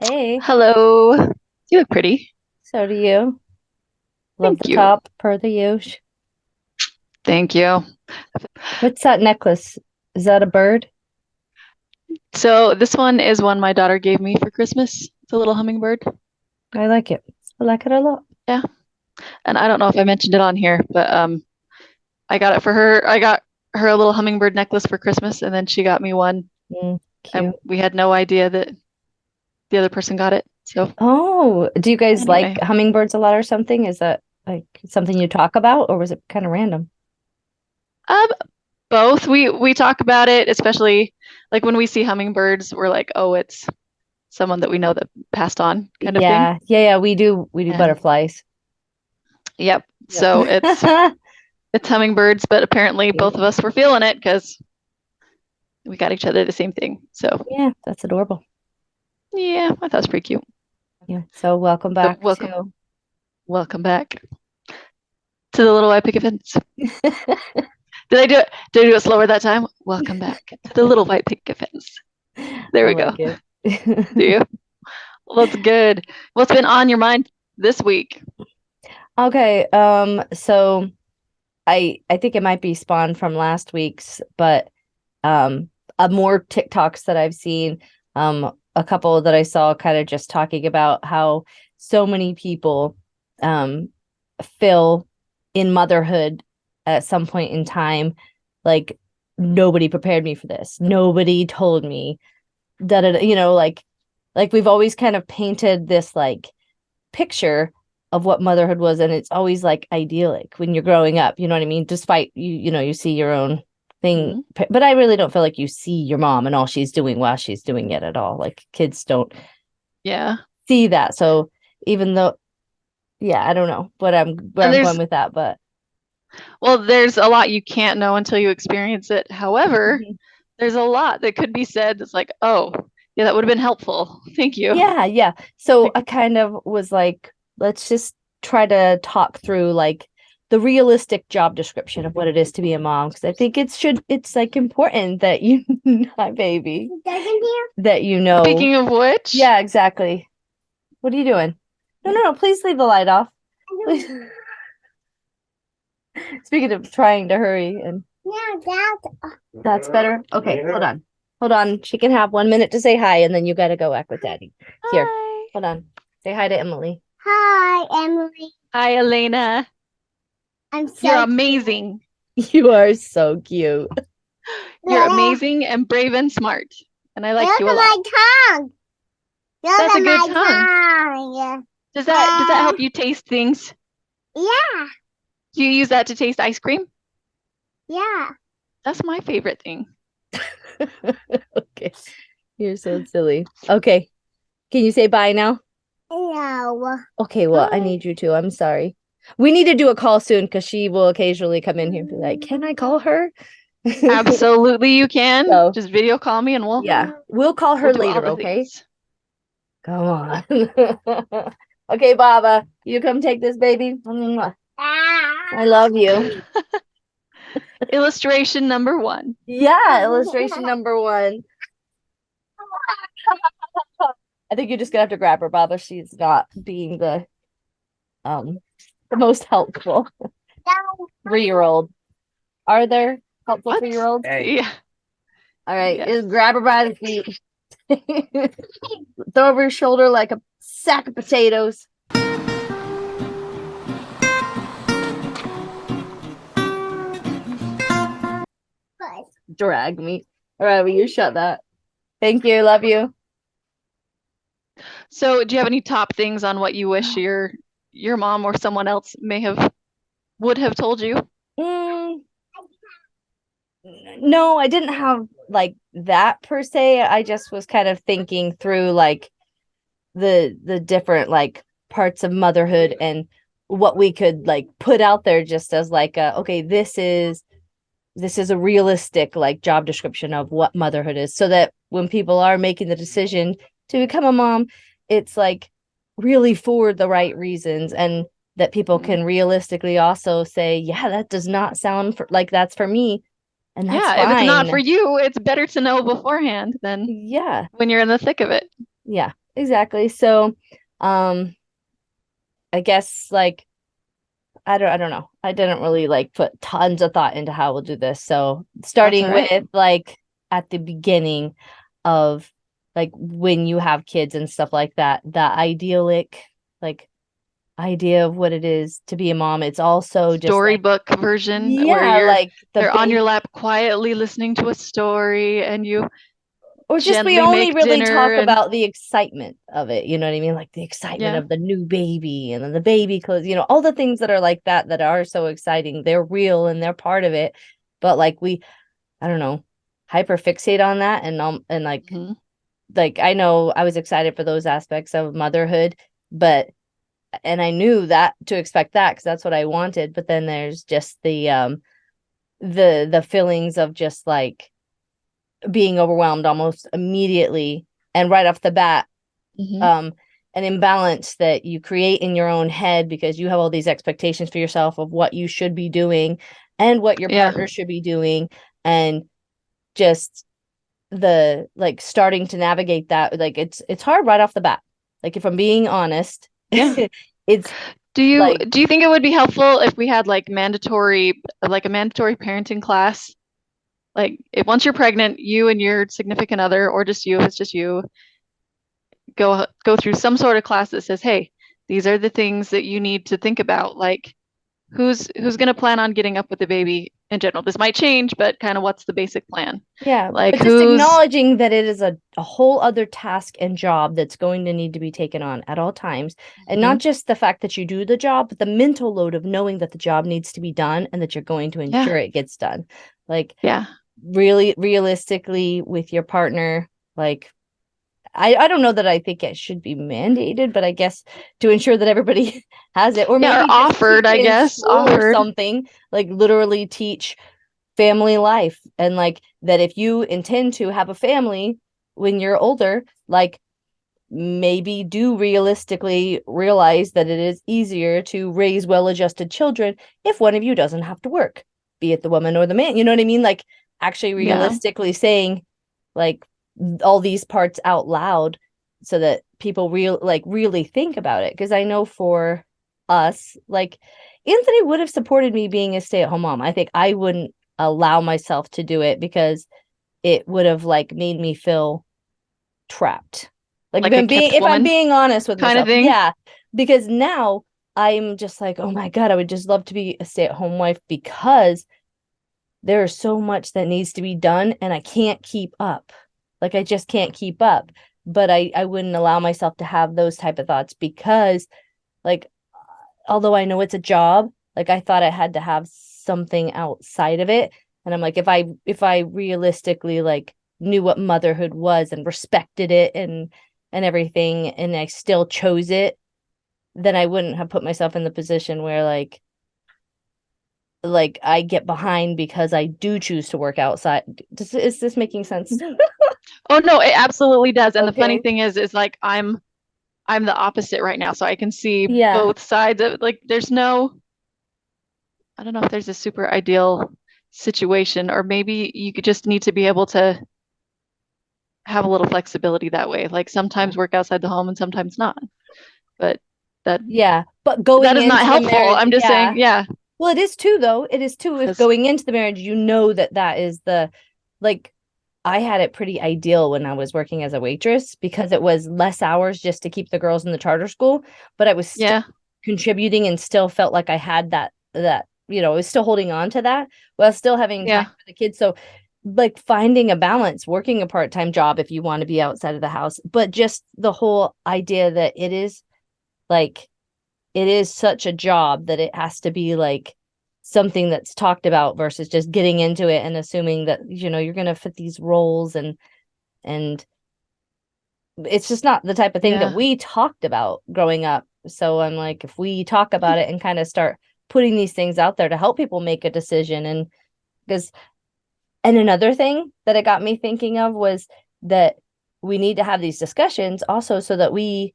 Hey, Hello. You look pretty. so do you. Love Thank the you. top, per the usual. Thank you. What's that necklace? Is that a bird? So this one is one my daughter gave me for Christmas. It's a little hummingbird. I like it. I like it a lot. Yeah. And I don't know if I mentioned it on here, but I got it for her. I got her a little hummingbird necklace for Christmas, and then she got me one, and Cute. we had no idea that the other person got it. So Oh, do you guys like anyway, hummingbirds a lot or something? Is that like something you talk about, or was it kind of random? um, both we talk about it, especially like when we see hummingbirds, we're like, oh, it's someone that we know that passed on, kind of thing. Yeah. We do And butterflies. yep. Yep. So it's hummingbirds, but apparently both Cute. of us were feeling it because we got each other the same thing. So Yeah, that's adorable. yeah, I thought it was pretty cute. Yeah. So welcome So back welcome, to. welcome back to the little white picket fence. Did I do it? Did I do it slower that time? Welcome back to the little white picket fence. There I we like go. it. Do you? Well, that's good. What's been on your mind this week? Okay, so I think it might be spawned from last week's, but um more TikToks that I've seen, a couple that I saw kind of just talking about how so many people um feel in motherhood at some point in time like nobody prepared me for this. Nobody told me that like we've always kind of painted this like picture of what motherhood was, and it's always like idyllic when you're growing up, you know what I mean, despite you see your own thing. Hmm. But I really don't feel like you see your mom and all she's doing while she's doing it at all. Like kids don't Yeah, see that. So even though, yeah, I don't know where and I'm going there's with that, but there's a lot you can't know until you experience it. However, Mhm. there's a lot that could be said that's like, oh, yeah, that would have been helpful. Thank you. Yeah. So Like, I kind of was like, let's just try to talk through like the realistic job description of what it is to be a mom, because I think it's like important that you hi baby that speaking of which, yeah, exactly. What are you doing? No, please leave the light off. Please. Speaking of trying to hurry, and that's better. Okay, hold on, she can have 1 minute to say hi, and then you got to go back with daddy. Here, hi. hold on, say hi to Emily. Hi, Elena. I'm You're so amazing. You are so cute. You're Look amazing and brave and smart. And I like at you a lot. my tongue. Look That's at a good my tongue. tongue. Does that help you taste things? Yeah, Do you use that to taste ice cream? yeah. That's my favorite thing. Okay, you're so silly. Okay, can you say bye now? No. Okay, well, I Bye. need you to. I'm sorry. We need to do a call soon because she will occasionally come in here and be like, "Can I call her?" Absolutely you can. So, Just video call me and yeah, we'll call we'll her do all later, the okay? things. Come on. Okay, Baba, you come take this baby. I love you. Illustration number one. Yeah, illustration number one. I think you're just gonna have to grab her, Baba. She's not being um the most helpful 3-year-old. Are there helpful What? 3-year-olds? Yeah. All right, Yes. just grab her by the feet. Throw over your shoulder like a sack of potatoes. Drag me. All right, will you shut that? Thank you. Love you. So, do you have any top things on what you wish your mom or someone else may have would have told you? Mm, no, I didn't have like that per se. I just was kind of thinking through like the different like parts of motherhood and what we could like put out there just as like okay, this is a realistic like job description of what motherhood is, so that when people are making the decision to become a mom, it's like really for the right reasons, and that people can realistically also say, yeah, that does not sound like that's for me, and that's Yeah, if it's not for fine. you, it's better to know beforehand than Yeah. when you're in the thick of it. Yeah. exactly. So, um, I guess like I don't know. I didn't really like put tons of thought into how we'll do this. So That's all starting right. with like at the beginning of like when you have kids and stuff like that, the idyllic like idea of what it is to be a mom. It's also just like, Storybook version where yeah, like the they're on your baby, lap quietly listening to a story and you or just we gently only make really dinner talk and about the excitement of it. You know what I mean? Like the excitement yeah. of the new baby and then the baby clothes, all the things that are like that are so exciting. They're real and they're part of it. But like I don't know, hyper fixate on that and Hmm. like I know I was excited for those aspects of motherhood, but and I knew that to expect that because that's what I wanted. But then there's just the feelings of just like being overwhelmed almost immediately and right off the bat, Hmm. um an imbalance that you create in your own head because you have all these expectations for yourself of what you should be doing and what your Yeah. partner should be doing, and just the like starting to navigate that, like it's hard right off the bat, like if I'm being honest. Yeah. It's Do you like, do you think it would be helpful if we had like a mandatory parenting class? Like if once you're pregnant, you and your significant other, or just you, if it's just you, go through some sort of class that says, hey, these are the things that you need to think about. Like who's going to plan on getting up with the baby in general? This might change, but kind of what's the basic plan? yeah, Like but just who's acknowledging that it is a whole other task and job that's going to need to be taken on at all times. And Mhm. not just the fact that you do the job, but the mental load of knowing that the job needs to be done and that you're going to Yeah. ensure it gets done. Like Yeah. really realistically with your partner, like I don't know that I think it should be mandated, but I guess to ensure that everybody has it, or Yeah, or maybe just offered, teach I it in guess, school or offered. something, like literally teach family life and like that if you intend to have a family when you're older, like maybe do realistically realize that it is easier to raise well-adjusted children if one of you doesn't have to work, be it the woman or the man. You know what I mean? Like actually Yeah. realistically saying like all these parts out loud so that people really think about it. Because I know for us, like Anthony would have supported me being a stay-at-home mom. I think I wouldn't allow myself to do it because it would have like made me feel trapped. Like Like a kept if I'm woman being honest with kind of myself, thing. yeah, because now I'm just like, oh my God, I would just love to be a stay-at-home wife because there is so much that needs to be done and I can't keep up. Like I just can't keep up. But I wouldn't allow myself to have those type of thoughts because like although I know it's a job, like I thought I had to have something outside of it. And I'm like, if I realistically like knew what motherhood was and respected it and everything, and I still chose it, then I wouldn't have put myself in the position where like I get behind because I do choose to work outside. Is this making sense? Oh no, it absolutely does. And the funny Okay. thing is like I'm the opposite right now, so I can see Yeah. both sides of like there's no I don't know if there's a super ideal situation, or maybe you could just need to be able to have a little flexibility that way. Like Yeah. sometimes work outside the home and sometimes not. But that Yeah. But that going is not into the helpful. marriage, I'm just saying, yeah. yeah, Well, it is too, though. It is too. If because going into the marriage, you know that that is the like I had it pretty ideal when I was working as a waitress because it was less hours just to keep the girls in the charter school, but I was still yeah, contributing and still felt like I had that I was still holding on to that while still having time yeah, for the kids. So like finding a balance, working a part-time job if you want to be outside of the house, but just the whole idea that like it is such a job that it has to be like something that's talked about versus just getting into it and assuming that you're going to fit these roles, and it's just not the type of thing that yeah. we talked about growing up. So I'm like, if we talk about it and kind of start putting these things out there to help people make a decision. And because and another thing that it got me thinking of was that we need to have these discussions also so that we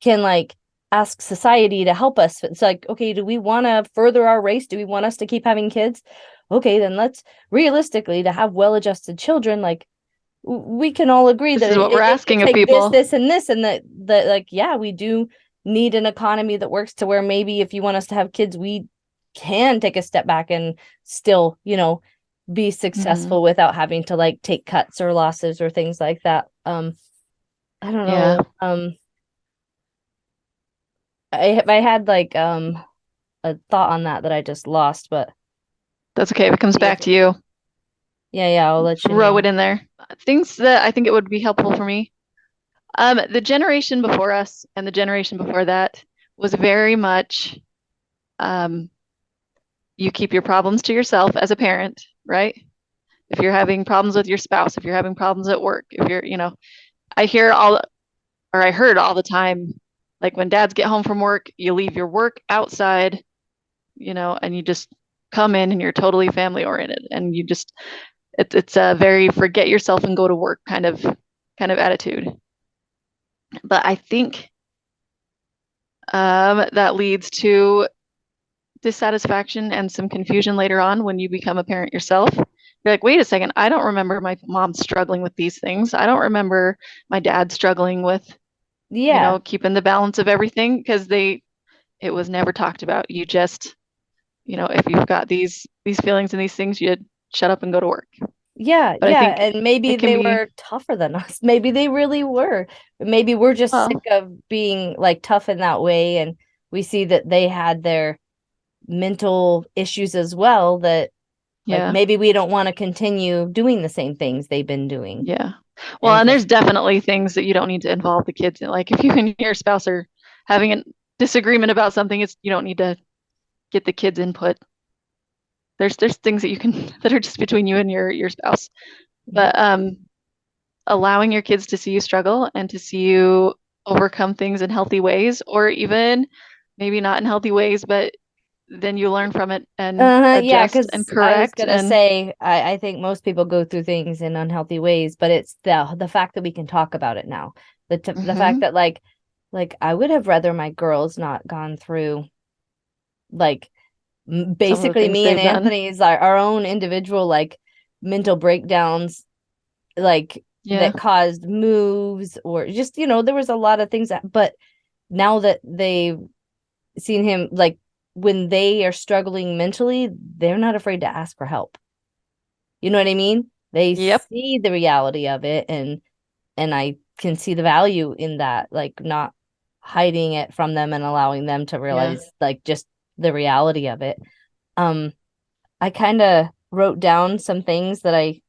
can like ask society to help us. It's like, okay, do we want to further our race? Do we want us to keep having kids? Okay, then let's realistically to have well-adjusted children, like we can all agree This that is what we're it could asking of take this, people. this, and this, and that like, yeah, we do need an economy that works to where maybe if you want us to have kids, we can take a step back and still, be Hmm. successful without having to like take cuts or losses or things like that. I don't Yeah, know. I had like a thought on that I just lost, but that's okay. If it comes see if back to you, yeah, I'll let you throw know. it in there. Things that I think it would be helpful for me. The generation before us and the generation before that was very much um, you keep your problems to yourself as a parent, right? If you're having problems with your spouse, if you're having problems at work, if you're, I hear all, or I heard all the time, like when dads get home from work, you leave your work outside, and you just come in and you're totally family oriented and you just, it's a very forget yourself and go to work kind of attitude. But I think that leads to dissatisfaction and some confusion later on when you become a parent yourself. You're like, wait a second, I don't remember my mom struggling with these things. I don't remember my dad struggling with, Yeah. keeping the balance of everything because it was never talked about. You just, if you've got these feelings and these things, you shut up and go to work. Yeah, But I yeah, think and maybe it can they be, were tougher than us. Maybe they really were. Maybe we're just sick well, of being like tough in that way, and we see that they had their mental issues as well, that like yeah, maybe we don't want to continue doing the same things they've been doing. yeah. Well, And and just there's definitely things that you don't need to involve the kids in. Like if you and your spouse are having a disagreement about something, it's you don't need to get the kids' input. There's things that you can that are just between you and your spouse. yeah. But allowing your kids to see you struggle and to see you overcome things in healthy ways, or even maybe not in healthy ways, but then you learn from it and Yeah, adjust and because I was correct gonna and say I think most people go through things in unhealthy ways, but it's the fact that we can talk about it now. The fact hmm that like I would have rather my girls not gone through like some of the basically things me and they've done. Anthony's our own individual like mental breakdowns like Yeah. that caused moves or just there was a lot of things but now that they've seen him like when they are struggling mentally, they're not afraid to ask for help. You know what I mean? They Yep. see the reality of it, and I can see the value in that, like not hiding it from them and allowing them to Yeah. realize like just the reality of it. Um I kind of wrote down some things that I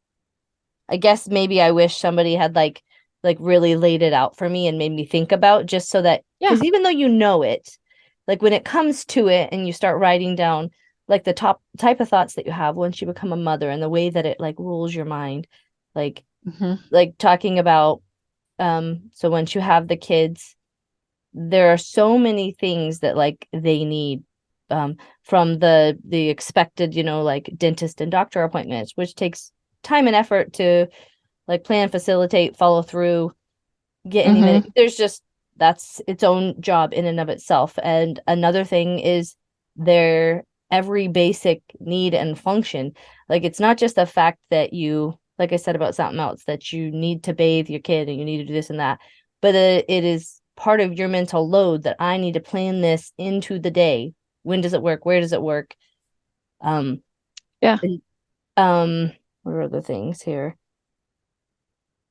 guess maybe I wish somebody had like really laid it out for me and made me think about, just so that Yeah. because even though it, like when it comes to it and you start writing down like the top type of thoughts that you have once you become a mother and the way that it like rules your mind, like hmm like talking about so once you have the kids, there are so many things that like they need from the expected, like dentist and doctor appointments, which takes time and effort to like plan, facilitate, follow through, get any hmm there's just that's its own job in and of itself. And another thing is their every basic need and function. Like it's not just the fact that you, like I said about something else, that you need to bathe your kid and you need to do this and that, but it is part of your mental load that I need to plan this into the day. When does it work? Where does it work? Um, Yeah. and, what are the things here?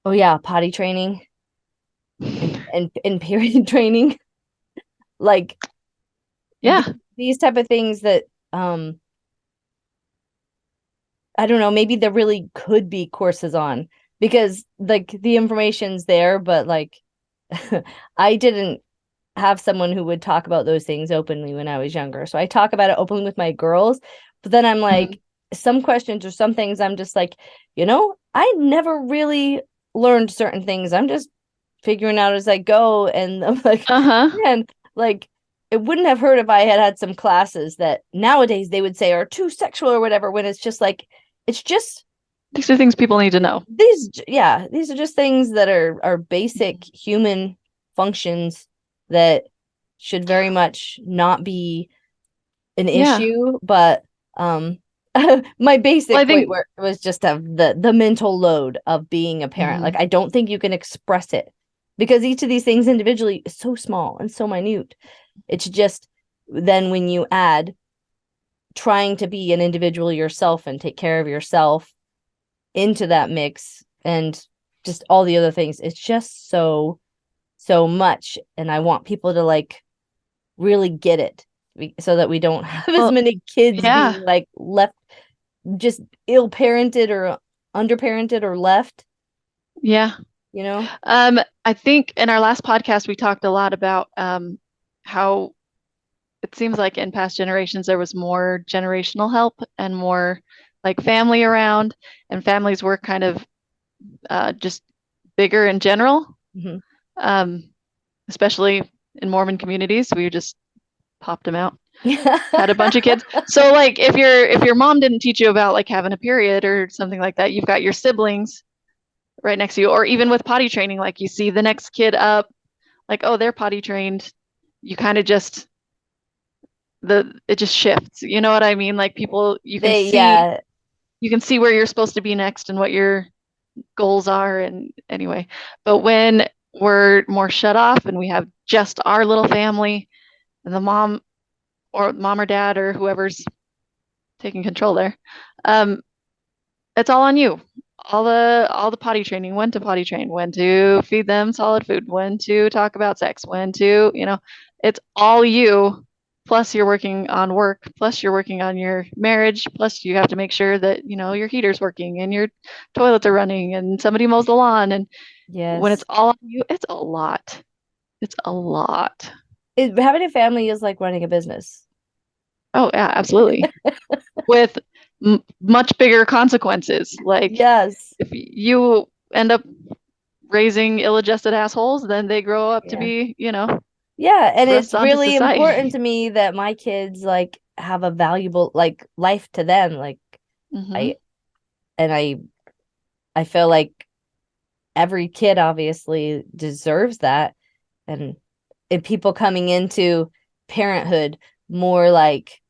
Oh yeah, potty training and period training, like th Yeah. these type of things that um I don't know, maybe there really could be courses on, because like the information's there, but like I didn't have someone who would talk about those things openly when I was younger. So I talk about it openly with my girls, but then I'm hmm like some questions or some things I'm just like, I never really learned certain things. I'm just figuring out as I go. And I'm like, Uh-huh. man, like it wouldn't have hurt if I had had some classes that nowadays they would say are too sexual or whatever, when it's just like, it's just These are things people need to know. these are just things that are basic human functions that should very much not be an Yeah. issue. But um my Well, basic I point think, where was just of the mental load of being a parent. Like mhm. I don't think you can express it because each of these things individually is so small and so minute. It's just then when you add trying to be an individual yourself and take care of yourself into that mix and just all the other things, it's just so much. And I want people to like really get it so that we don't have as Well, many kids yeah, being like left just ill parented or underparented or left, yeah. you know? I think in our last podcast we talked a lot about how it seems like in past generations there was more generational help and more like family around, and families were kind of just bigger in general, Mm-hmm. um, especially in Mormon communities. We just popped them out, had a bunch of kids. So like if your mom didn't teach you about like having a period or something like that, you've got your siblings right next to you, or even with potty training, like you see the next kid up, like, oh, they're potty trained. You kind of just it just shifts. You know what I mean? Like people, They, yeah, you can see where you're supposed to be next and what your goals are. And anyway, but when we're more shut off and we have just our little family and the mom or dad or whoever's taking control there, um, it's all on you. All the potty training, when to potty train, when to feed them solid food, when to talk about sex, when to, it's all you. Plus you're working on work, plus you're working on your marriage, plus you have to make sure that, your heater's working and your toilets are running and somebody mows the lawn. And when it's yes. all on you, it's a lot. It's a lot. Having a family is like running a business. Oh, yeah, absolutely. With much bigger consequences. Like Yes. if you end up raising ill-adjusted assholes, then they grow up to Yeah. be, Yeah, and thrust it's onto really important society. to me that my kids like have a valuable like life to them. Like Hmm. I and I feel like every kid obviously deserves that. And people coming into parenthood more like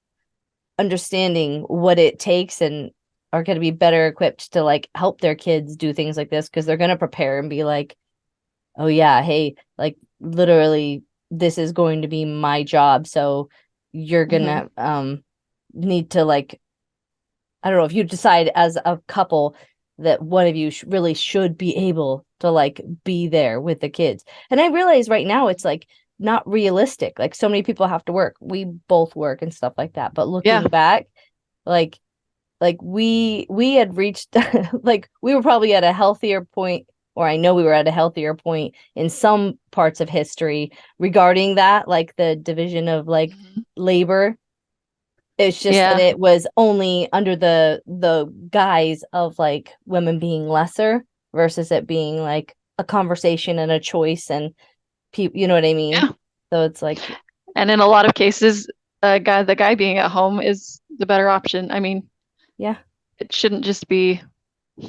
understanding what it takes and are going to be better equipped to like help their kids do things like this because they're going to prepare and be like, oh yeah, hey, like literally this is going to be my job, so you're Hmm. gonna need to like, I don't know, if you decide as a couple that one of you really should be able to like be there with the kids. And I realize right now it's like not realistic. Like so many people have to work. We both work and stuff like that. But Yeah. looking back, like we had reached like we were probably at a healthier point, or I know we were at a healthier point in some parts of history regarding that, like the division of like Hmm. labor. It's just that Yeah. it was only under the guise of like women being lesser versus it being like a conversation and a choice and people, you know what I mean? Yeah. So it's like, And in a lot of cases, the guy being at home is the better option. I mean, yeah, it shouldn't just be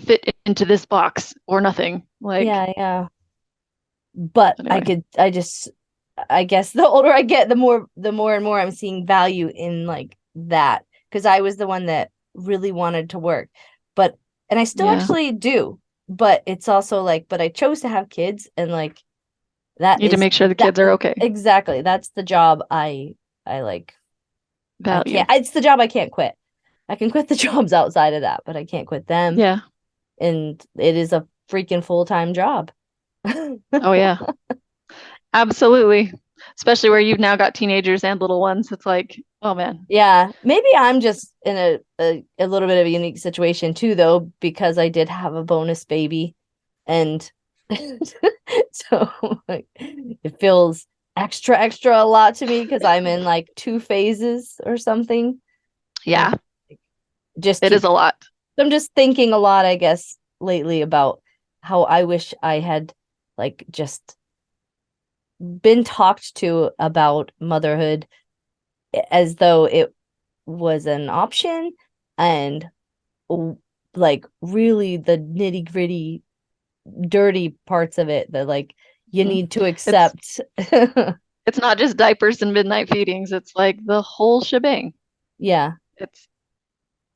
fit into this box or nothing. Like, yeah. But anyway. I guess the older I get, the more and more I'm seeing value in like that because I was the one that really wanted to work. But and I still Yeah. actually do. But it's also like, but I chose to have kids and like that Need to is make sure the that kids are okay. exactly. That's the job I like. I Value. can't, it's the job I can't quit. I can quit the jobs outside of that, but I can't quit them. Yeah. And it is a freaking full-time job. Oh, yeah. Absolutely. Especially where you've now got teenagers and little ones. It's like, oh man. Yeah, maybe I'm just in a little bit of a unique situation too, though, because I did have a bonus baby, and so like, it feels extra a lot to me because I'm in like two phases or something, and Yeah, just it is keep. a lot. I'm just thinking a lot, I guess, lately about how I wish I had like just been talked to about motherhood as though it was an option and like really the nitty gritty dirty parts of it that like you Mhm. need to It's accept. it's not just diapers and midnight feedings. It's like the whole shebang. Yeah, It's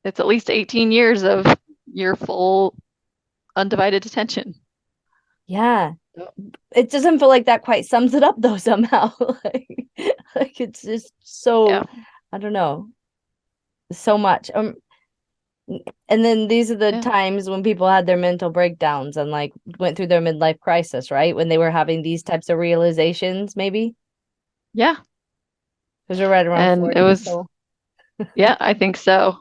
it's at least 18 years of your full undivided attention. Yeah. It doesn't feel like that quite sums it up though somehow. Like it's just Yeah. so, I don't know, so much. And then these are the Yeah. times when people had their mental breakdowns and like went through their midlife crisis, right? When they were having these types of realizations, maybe Yeah. because we're right around And it 40. was, So, yeah, I think so.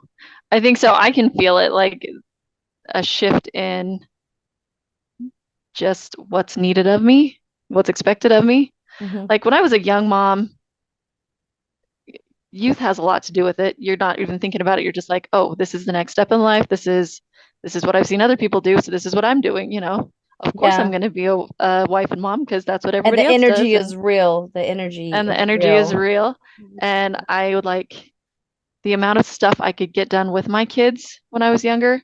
I think so. I can feel it like a shift in just what's needed of me, what's expected of me. mhm. Like when I was a young mom, youth has a lot to do with it. You're not even thinking about it. You're just like, oh, this is the next step in life. This is what I've seen other people do, so this is what I'm doing, you know. Of course I'm Yeah. going to be a wife and mom because that's what And everybody the else does energy and is real. The energy and the is energy is real. real. And I would like the amount of stuff I could get done with my kids when I was younger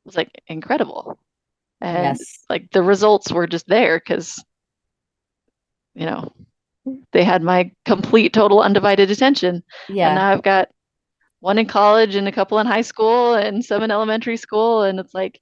was like incredible. And Yes. like the results were just there because, you know, they had my complete, total, undivided attention. And Yeah. now I've got one in college and a couple in high school and some in elementary school. And it's like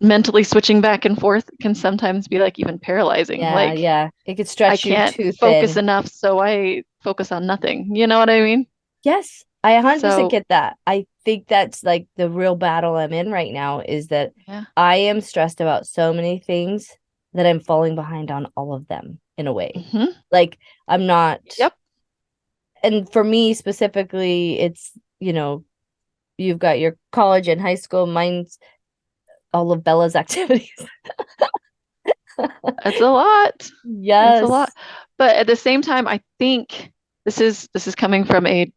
mentally switching back and forth can sometimes be like even paralyzing. Yeah. Like Yeah. It could I stretch you can't too focus thin. enough, so I focus on nothing. You know what I mean? Yes, I 100% So, get that. I think that's like the real battle I'm in right now is that yeah. I am stressed about so many things that I'm falling behind on all of them in a way. Hmm. Like I'm not, Yep. and for me specifically, it's, you've got your college and high school, mine's all of Bella's activities. It's a lot. It's a lot. Yes, But at the same time, I think this is coming from a,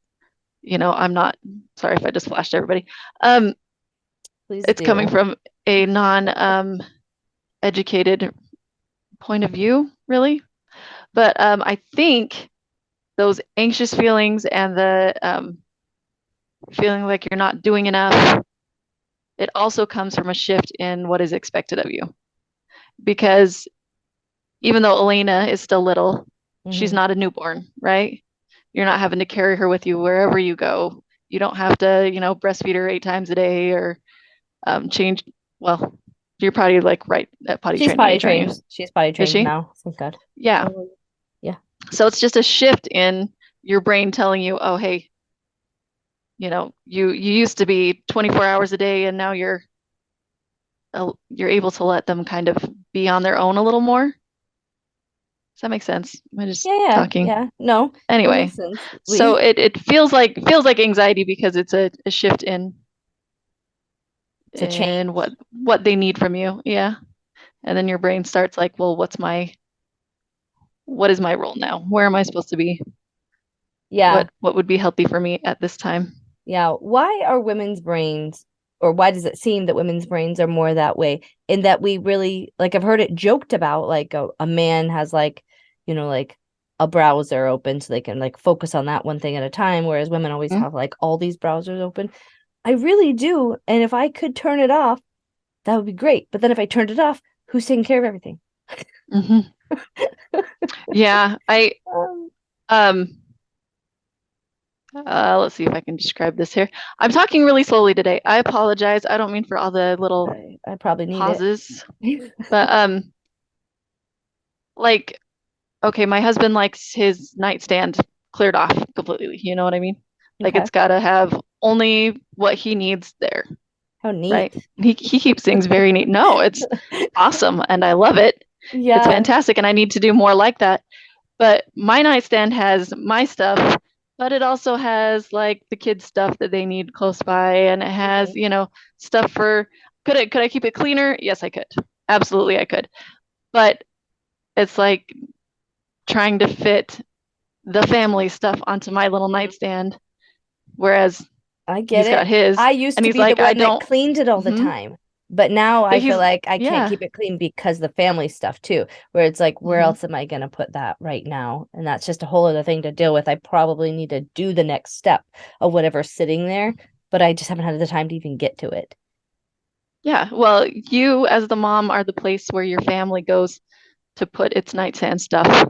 I'm not sorry if I just flashed everybody. Um, please it's coming do. from a non educated point of view, really. But I think those anxious feelings and the feeling like you're not doing enough, it also comes from a shift in what is expected of you. Because even though Elena is still little, she's Hmm. not a newborn, right? You're not having to carry her with you wherever you go. You don't have to, breastfeed her 8 times a day or change. Well, you're probably like right at potty She's training potty age, aren't you? trained. She's potty Is trained she? now. Thank God. Yeah. Oh, yeah. So it's just a shift in your brain telling you, oh, hey, you used to be 24 hours a day and now you're able to let them kind of be on their own a little more. Does that make sense? Am I just Yeah, yeah, talking? yeah. No, it Anyway, makes sense. so it feels like anxiety because it's a shift It's a change. in what they need from you. Yeah. And then your brain starts like, well, what is my role now? Where am I supposed to be? Yeah, What would be healthy for me at this time? yeah. Why are women's brains, or why does it seem that women's brains are more that way? In that we really, like, I've heard it joked about, like a man has like, like a browser open so they can like focus on that one thing at a time, whereas women always Mm-hmm. have like all these browsers open. I really do. And if I could turn it off, that would be great. But then if I turned it off, who's taking care of everything? Mm-hmm. Yeah, I Um, um let's see if I can describe this here. I'm talking really slowly today. I apologize. I don't mean for all the little I probably need it. pauses, but like okay, my husband likes his nightstand cleared off completely. You know what I mean? Like Okay. it's got to have only what he needs there, How right? neat. He keeps things very neat. No, it's awesome and I love it. It's Yeah. fantastic and I need to do more like that. But my nightstand has my stuff, but it also has like the kids' stuff that they need close by, and it has, Mhm. stuff for could I keep it cleaner? Yes, I could. Absolutely, I could. But it's like trying to fit the family stuff onto my little nightstand, whereas I get he's got it. his, I used and to he's be the like, I one that don't. cleaned it all the Hmm. time. But now But I feel he's, like I can't yeah. keep it clean because the family stuff too, where it's like, where Hmm. else am I going to put that right now? And that's just a whole other thing to deal with. I probably need to do the next step of whatever's sitting there, but I just haven't had the time to even get to it. Yeah. Well, you as the mom are the place where your family goes to put its nightstand stuff.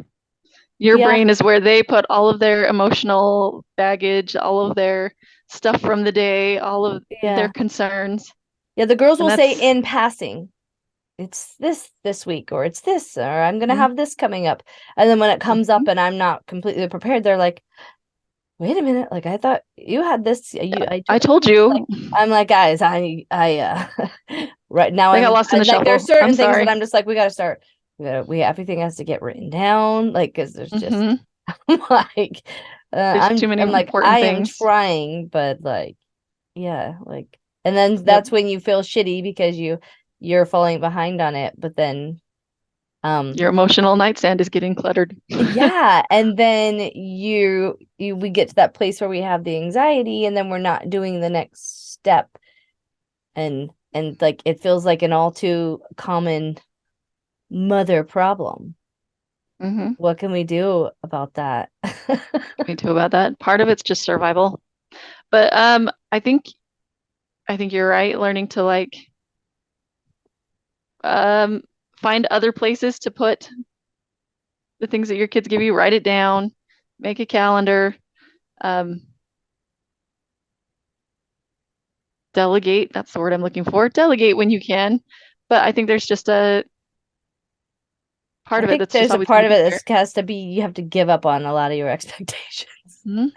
Your Yeah. brain is where they put all of their emotional baggage, all of their stuff from the day, all of their Yeah. concerns. Yeah, the girls And will say that's in passing, it's this week, or it's this, or I'm gonna mhm, have this coming up. And then when it comes mhm. up and I'm not completely prepared, they're like, wait a minute, like I thought you had this. I I told told you this. Like you I'm like, guys, I right now they got lost in the like there's shuffle. I'm certain things that sorry. I'm just like, we gotta start. We everything has to get written down, like because there's just Hmm. like There's too many I'm like important I am things. trying, but like yeah, like and then Yep. that's when you feel shitty because you're falling behind on it, but then Your emotional nightstand is getting cluttered. yeah, and then we get to that place where we have the anxiety and then we're not doing the next step and like it feels like an all too common mother problem. Hmm. What can we do about that? Me too about that. Part of it's just survival. But I think you're right, learning to like um find other places to put the things that your kids give you, write it down, make a calendar, um, delegate, that's the word I'm looking for. Delegate when you can. But I think there's just a part I of it think that's just there's a always going part to of be it there. that has to be you have to give up on a lot of your expectations. Mhm.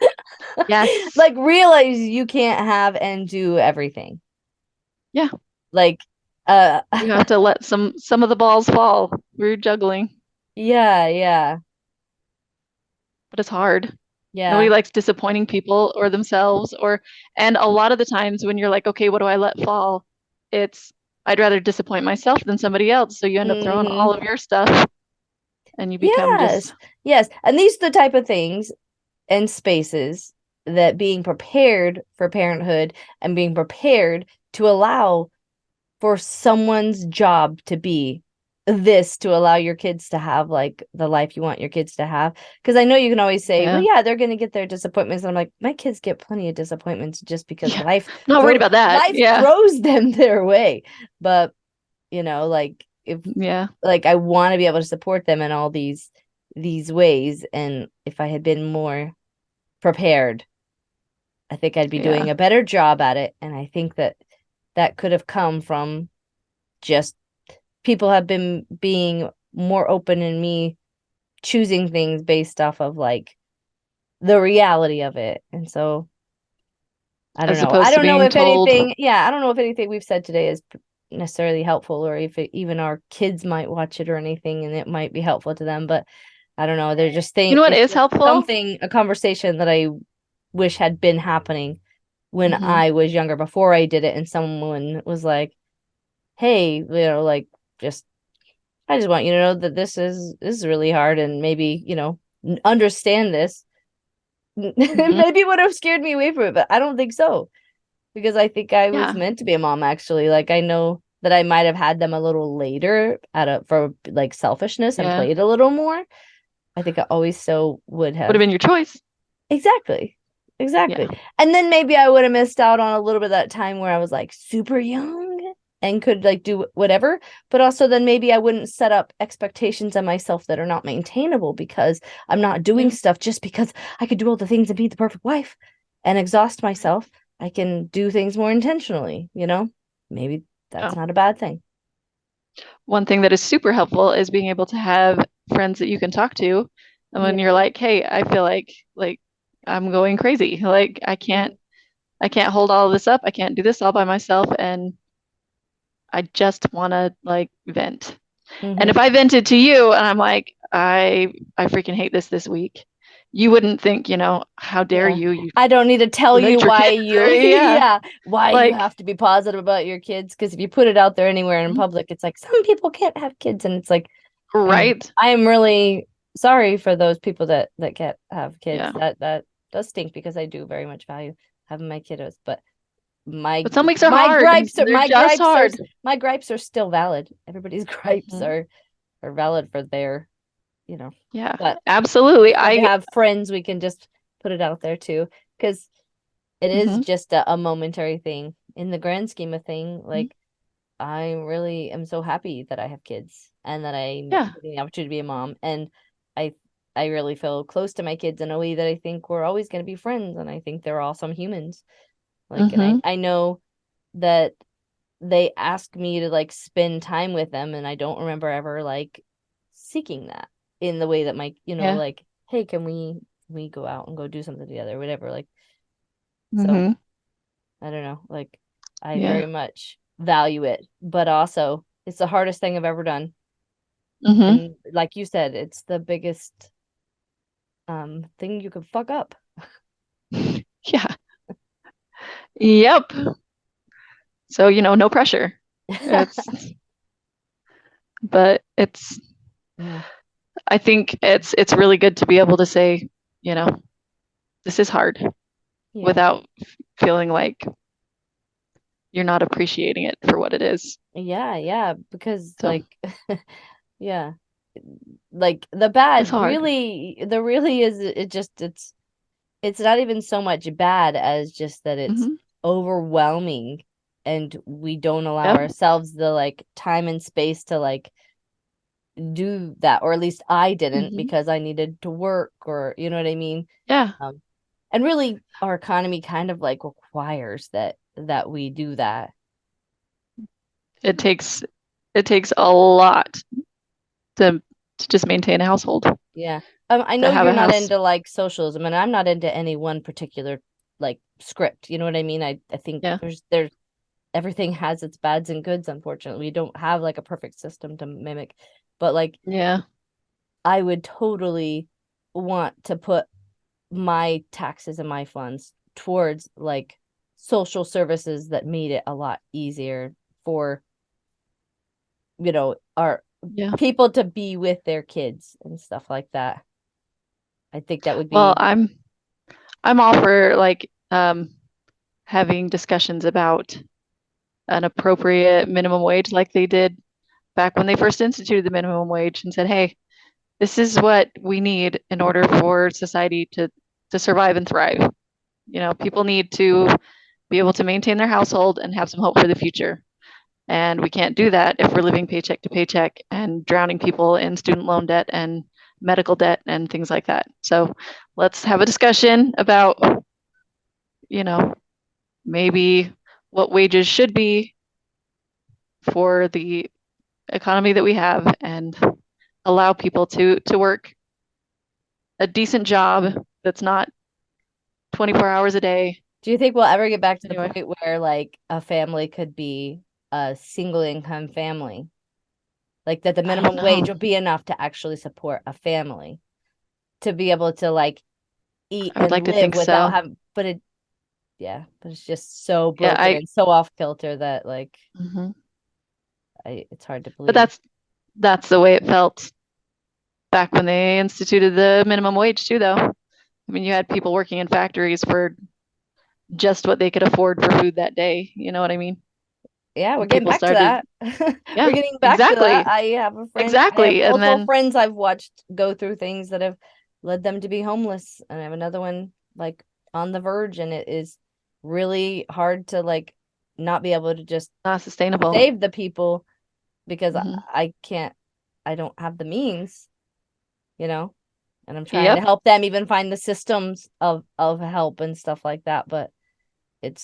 Yes. Like realize you can't have and do everything. Yeah. Like You have to let some of the balls fall. We're juggling, yeah, yeah. but it's hard. Nobody Yeah. likes disappointing people or themselves and a lot of the times when you're like, okay, what do I let fall? It's I'd rather disappoint myself than somebody else. So you end up throwing all Hmm. of your stuff and you become just Yes. Yes. And these are the type of things and spaces that being prepared for parenthood and being prepared to allow for someone's job to be this to allow your kids to have like the life you want your kids to have. Because I know you can always say, well, yeah. yeah, they're going to get their disappointments. And I'm like, my kids get plenty of disappointments just because Yeah. I'm not worried about that. life Yeah. throws them their way. But, like if Yeah. like I want to be able to support them in all these ways. And if I had been more prepared, I think I'd be Yeah. doing a better job at it. And I think that that could have come from just people have been being more open in me choosing things based off of like the reality of it. And so I don't As know. I opposed to don't know being if told, anything, yeah, I don't know if anything we've said today is necessarily helpful or if even our kids might watch it or anything and it might be helpful to them, but I don't know. They're just you know what it's is just helpful? something, a conversation that I wish had been happening when Hmm. I was younger before I did it and someone was like, "Hey, like just I just want you to know that this is really hard and maybe, understand this." Hmm. Maybe it would have scared me away from it, but I don't think so because I think I was Yeah. meant to be a mom actually. Like I know that I might have had them a little later for like selfishness and Yeah. played a little more. I think I always so would Would have have. been your choice. Exactly. Yeah. Exactly. And then maybe I would have missed out on a little bit of that time where I was like super young and could like do whatever. But also then maybe I wouldn't set up expectations on myself that are not maintainable because I'm not doing Yeah. stuff just because I could do all the things and be the perfect wife and exhaust myself. I can do things more intentionally. Maybe that's Oh. not a bad thing. One thing that is super helpful is being able to have friends that you can talk to. And when you're Yeah. like, hey, I feel like I'm going crazy. Like Mhm. I can't hold all of this up. I can't do this all by myself. And I just want to like vent. And if Mhm. I vented to you and I'm like, I freaking hate this week, you wouldn't think, how dare Yeah. you? You I don't need to tell you negate your why kids or yeah. yeah, why you Like, have to be positive about your kids. Because if you put it out there anywhere in public, it's like some people can't have kids, and it's like, right. I am really sorry for those people that can't have kids. Yeah. That does stink because I do very much value having my kiddos. But my But some weeks are my hard. gripes are They're just hard. my gripes are still valid. Everybody's gripes Mhm. are valid for their, you know. Yeah, But absolutely. it's good to have friends we can just put it out there too, because it is Mhm. just a momentary thing in the grand scheme of thing. Like I really am so happy that I have kids and that I'm Yeah. getting the opportunity to be a mom. And I I really feel close to my kids in a way that I think we're always going to be friends, and I think they're awesome humans. Like, and Mm-hmm. I know that they ask me to like spend time with them, and I don't remember ever like seeking that in the way that my, Yeah. like, hey, can we go out and go do something together, whatever. Like, so Mm-hmm. I don't know, like I very Yeah. much value it, but also it's the hardest thing I've ever done. Mm-hmm. And like you said, it's the biggest thing you could fuck up. Yeah. Yep. So, no pressure. It's, but Yeah. I think it's really good to be able to say, you know, this is hard Yeah. without feeling like you're not appreciating it for what it is. Yeah, yeah, because So like yeah. Like the it's bad hard. really the really is it just it's not even so much bad as just that it's Hmm. overwhelming, and we don't allow Yep. ourselves the like time and space to like do that, or at least I didn't, Hmm. because I needed to work, or you know what I mean. Yeah. um and really our economy kind of like requires that we do that. It takes it takes a lot to just maintain a household, Yeah. I to know have you're a not house. into like socialism, and I'm not into any one particular like script. You know what I mean? I think Yeah. there's everything has its bads and goods, unfortunately. We don't have like a perfect system to mimic. But like Yeah. I would totally want to put my taxes and my funds towards like social services that made it a lot easier for, our Yeah. people to be with their kids and stuff like that. I think that would Well, be. I'm all for like having discussions about an appropriate minimum wage like they did back when they first instituted the minimum wage and said, "Hey, this is what we need in order for society to survive and thrive. People need to be able to maintain their household and have some hope for the future. And we can't do that if we're living paycheck to paycheck and drowning people in student loan debt and medical debt and things like that. So let's have a discussion about, you know, maybe what wages should be for the economy that we have and allow people to work a decent job that's not 24 hours a day." Do you think we'll ever get back to the Anyway, point where like a family could be a single income family? Like that the I don't minimum know. wage will be enough to actually support a family, to be able to like eat I would and like to live think without so. having, but it's just so Yeah, broken and so off kilter that like mhm. it's hard to But believe. that's the way it felt back when they instituted the minimum wage too, though. I mean, you had people working in factories for just what they could afford for food that day. You know what I mean? Yeah, we're And getting people back to started, that. We're yeah, getting back to that. exactly, I have exactly. And multiple then, friends I've watched go through things that have led them to be homeless. And I have another one like on the verge, and it is really hard to like not be able to just not sustainable. save the people, because Hmm. I can't, I don't have the means, you know, and I'm trying to Yep. help them even find the systems of help and stuff like that. But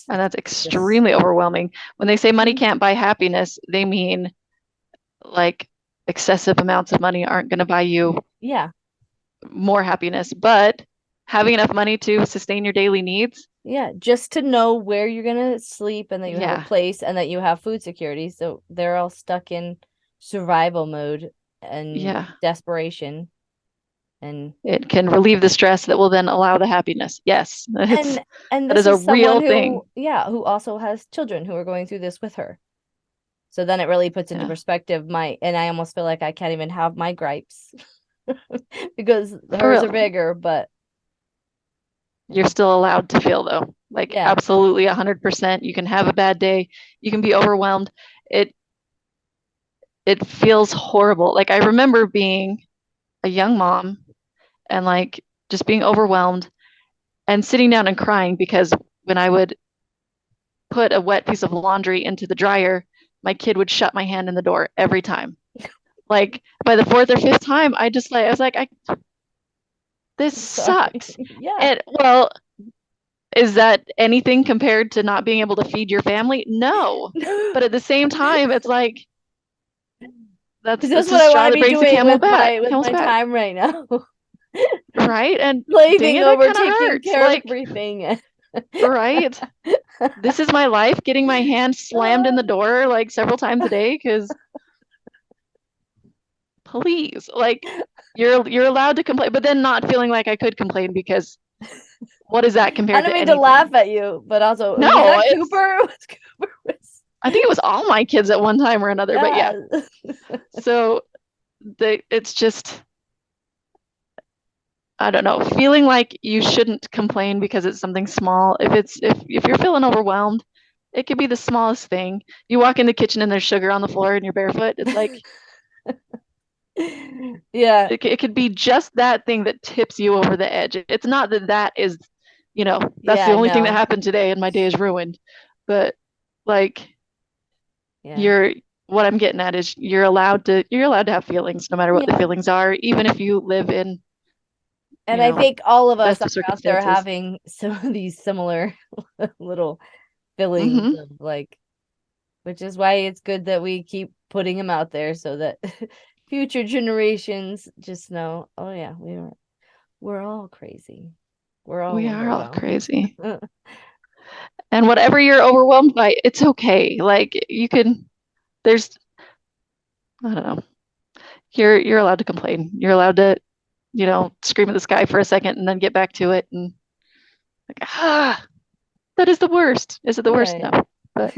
And that's it's just, extremely overwhelming. When they say money mhm. can't buy happiness, they mean like excessive amounts of money aren't going to buy you Yeah. more happiness, but having enough money to sustain your daily needs. Yeah, just to know where you're gonna sleep, and that you have a Yeah. place, and that you have food security. So they're all stuck in survival mode and Yeah. desperation. And It can relieve the stress that will then allow the happiness. Yes. It's and and that this is a is someone real who, thing. yeah, who also has children who are going through this with her. So then it really puts into Yeah. perspective and I almost feel like I can't even have my gripes because For hers are real. bigger, but You're yeah. still allowed to feel though. Like Yeah. absolutely 100%. You can have a bad day. You can be overwhelmed. It it feels horrible. Like I remember being a young mom and like just being overwhelmed and sitting down and crying because when I would put a wet piece of laundry into the dryer, my kid would shut my hand in the door every time. Like by the fourth or fifth time, I was like, this I'm sorry. sucks. Yeah. And well, is that anything compared to not being able to feed your family? No. But at the same time, it's like Is that's this it's a what I want straw to that be breaks the doing camel with back, my camel's back, time right now? right? And dang Slaving it, that over kind of taking hurts. care of Like, everything. right? This is my life, getting my hand slammed in the door like several times a day because please, like you're allowed to complain, but then not feeling like I could complain because what is that I compared don't to mean to laugh anything? at you, but also, was No, that it's Cooper? Was Cooper was I think it was all my kids at one time or another, but yeah. yeah. So it's just I don't know, feeling like you shouldn't complain because it's something small. If you're feeling overwhelmed, it could be the smallest thing. You walk in the kitchen and there's sugar on the floor and you're barefoot. It's like Yeah. it could be just that thing that tips you over the edge. It's not that that is, that's the Yeah, only thing that no. happened today and my day is ruined. But like Yeah. you're what I'm getting at is you're allowed to have feelings no matter what the Yeah. feelings are, even if you live in, And you I know, think all of us best are of out there circumstances. having some of these similar little feelings Hmm. of like, which is why it's good that we keep putting them out there so that future generations just know, oh yeah, we're all crazy. We're all We are all overwhelmed. crazy. And whatever you're overwhelmed by, it's okay. Like there's, I don't know. You're allowed to complain. You're allowed to, scream at the sky for a second and then get back to it and like, that is the worst. Is it the worst? Right. No. But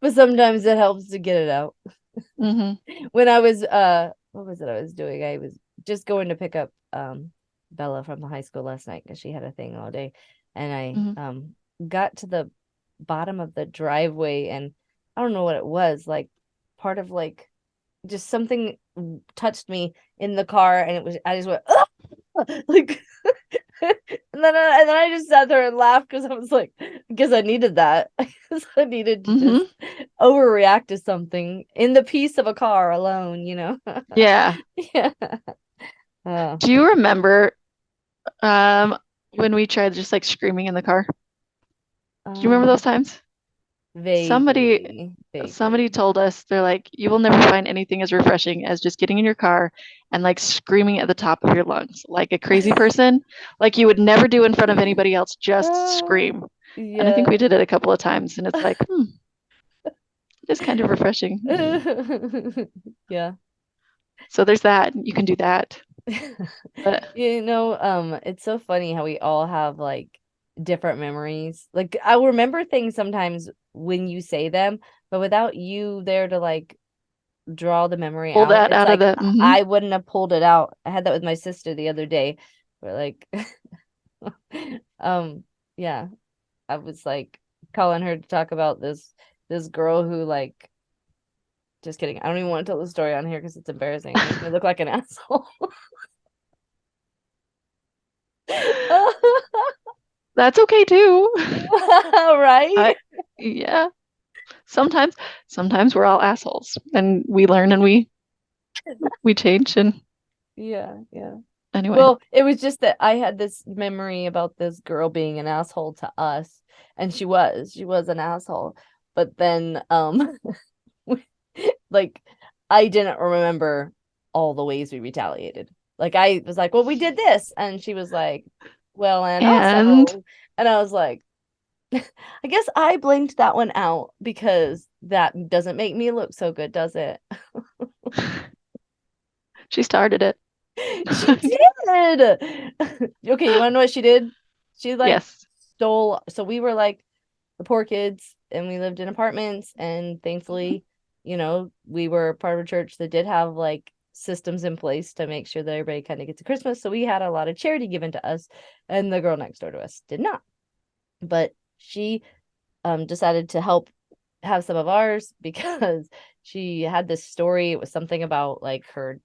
But sometimes it helps to get it out. hmm When I was what was it I was doing? I was just going to pick up Bella from the high school last night because she had a thing all day. And I hmm got to the bottom of the driveway and I don't know what it was, like part of like just something touched me in the car and it was I just went like and then I just sat there and laughed because I was like, because I needed that. Because I needed to just hmm overreact to something in the peace of a car alone, you know? Yeah. Yeah. Oh, Do you remember um when we tried just like screaming in the car? Do you remember those um, times? Somebody vaguely, somebody vaguely. told us they're like, you will never find anything as refreshing as just getting in your car and like screaming at the top of your lungs like a crazy person, like you would never do in front of anybody else, just Oh, scream. And I think we yeah. did it a couple of times and it's like, it's kind of refreshing. Yeah. So there's that. You can do that. But It's so funny how we all have like different memories. Like I remember things sometimes when you say them, but without you there to like draw the memory pull out, that it's out of like the I wouldn't have pulled it out. I had that with my sister the other day, where like um yeah, I was like calling her to talk about this girl who like just kidding. I don't even want to tell the story on here because it's embarrassing. It makes me look like an asshole. That's okay too. Right? I Yeah. Sometimes sometimes we're all assholes and we learn and we change and Yeah, yeah. anyway. Well, it was just that I had this memory about this girl being an asshole to us, and she was an asshole. But then, like, I didn't remember all the ways we retaliated. Like, I was like, "Well, we did this," and she was like, "Well, and And also," and I was like, "I guess I blanked that one out because that doesn't make me look so good, does it?" she started it. She did. Okay, you want to know what she did? She like Yes. stole. So we were like the poor kids, and we lived in apartments. And thankfully, we were part of a church that did have like systems in place to make sure that everybody kind of gets to Christmas. So we had a lot of charity given to us, and the girl next door to us did not. But she decided to help have some of ours because she had this story. It was something about like her.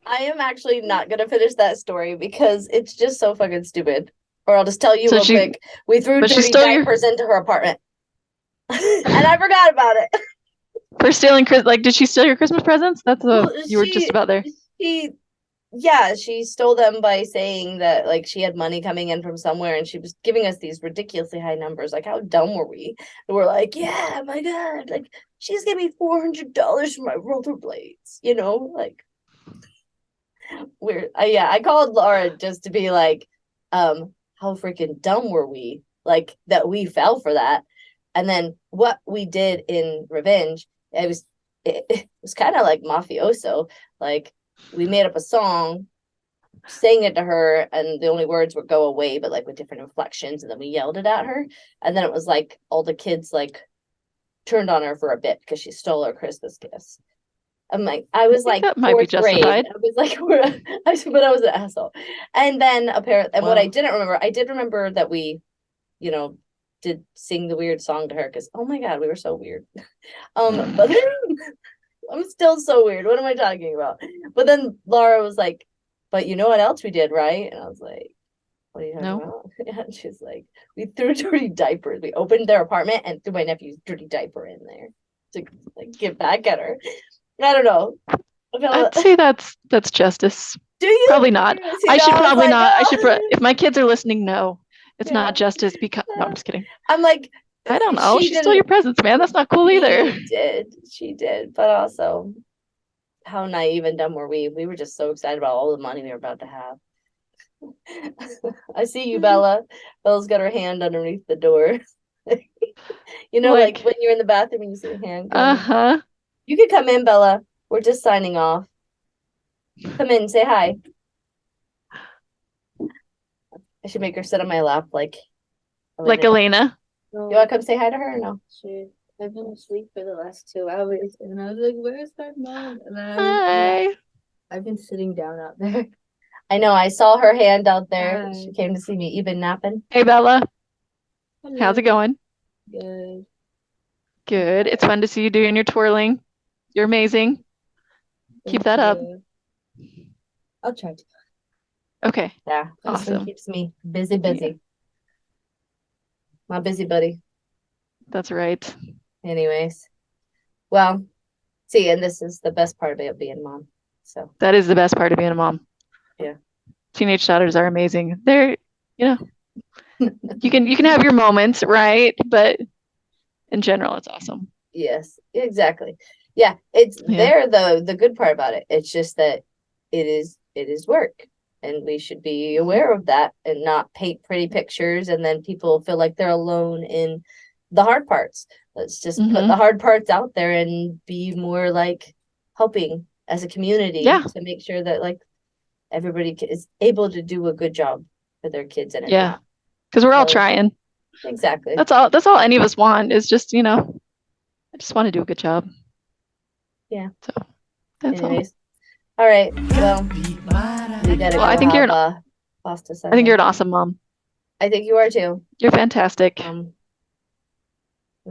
I am actually not gonna finish that story because it's just so fucking stupid. Or I'll just tell you So real she quick. We threw but she dirty stole your diapers into her apartment. And I forgot about it. for stealing Chris, like did she steal your Christmas presents? That's the Well, you were just she about there. she yeah, she stole them by saying that like she had money coming in from somewhere and she was giving us these ridiculously high numbers. Like, how dumb were we? And we're like, yeah, my God, like she's giving me $400 for my rollerblades, like we're yeah, I called Laura just to be like, how freaking dumb were we? Like that we fell for that. And then what we did in revenge, it was kind of like mafioso. Like we made up a song, sang it to her, and the only words would go away, but like with different inflections, and then we yelled it at her. And then it was like all the kids like turned on her for a bit because she stole our Christmas gifts. I'm like, I was like that might be fourth grade. justified. I was like, but I was an asshole. And then apparently, and what I didn't remember, I did remember that we, you know, did sing the weird song to her because oh my God, we were so weird. But I'm still so weird. What am I talking about? But then Laura was like, but you know what else we did, right? And I was like, what are you talking No. about? And she's like, we threw dirty diapers. We opened their apartment and threw my nephew's dirty diaper in there to like get back at her. I don't know. I'd say that's justice. Do you? Probably not. See, I should I was probably like, not. I oh. should if my kids are listening, no. It's Yeah. not justice because no, I'm just kidding. I'm like, I don't know. She stole your presents, man. That's not cool either. She did. But also, how naive and dumb were we? We were just so excited about all the money we were about to have. I see you, Bella. Bella's got her hand underneath the door. Like when you're in the bathroom and you see a hand. Uh-huh. You could come in, Bella. We're just signing off. Come in, say hi. I should make her sit on my lap like Elena. You want to come say hi to her or no? Sure. I've been asleep for the last 2 hours and I was like, where's my mom? And Hi. I've been sitting down out there. I know. I saw her hand out there. Hi. She came to see me. You've been napping? Hey, Bella. Hello. How's it going? Good. Good. It's fun to see you doing your twirling. You're amazing. Keep that up. I'll try to. Okay. Yeah. Awesome. Keeps me busy. Yeah. My busy buddy. That's right. Anyways. Well, see, and this is the best part about being a mom. So that is the best part of being a mom. Yeah. Teenage daughters are amazing. They're, you can have your moments, right? But in general, it's awesome. Yes, exactly. Yeah, they're the good part about it. It's just that it is work. And we should be aware of that and not paint pretty pictures and then people feel like they're alone in the hard parts. Let's just put the hard parts out there and be more like helping as a community to make sure that like everybody is able to do a good job for their kids and because we're all trying. Exactly. That's all any of us want is just I just want to do a good job. Yeah. So that's Anyways. All right. Well, we gotta go. I think you're pasta I think you're an awesome mom. I think you are too. You're fantastic. And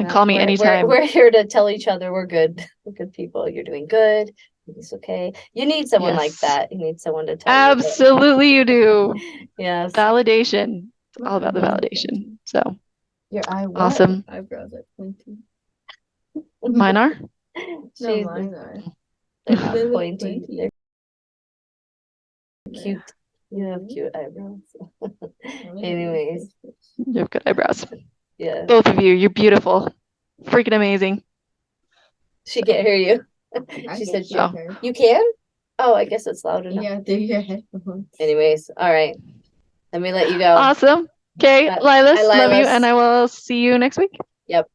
call me anytime. We're here to tell each other we're good. We're good people. You're doing good. It's okay. You need someone like that. You need someone to tell Absolutely you do. Yes. Validation. It's all about the validation. So your awesome. Eyebrows are pointy. Mine are? No, mine are. They're not pointy. They're cute. You have cute eyebrows. Anyways. You have good eyebrows. Yeah. Both of you. You're beautiful. Freaking amazing. She can't hear you. She said you can? Oh, I guess it's loud enough. Yeah, through your headphones. Anyways, all right. Let me let you go. Awesome. Okay, Lilas, love you, and I will see you next week. Yep.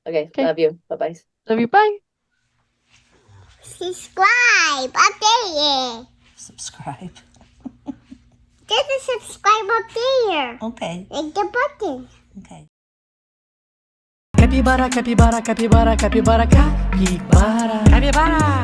Okay. Love you. Bye-bye. Love you. Bye. Subscribe up there. Subscribe. There's a subscribe up there. Okay. Like the button. Okay. Capybara, capybara, capybara, capybara, capybara, capybara.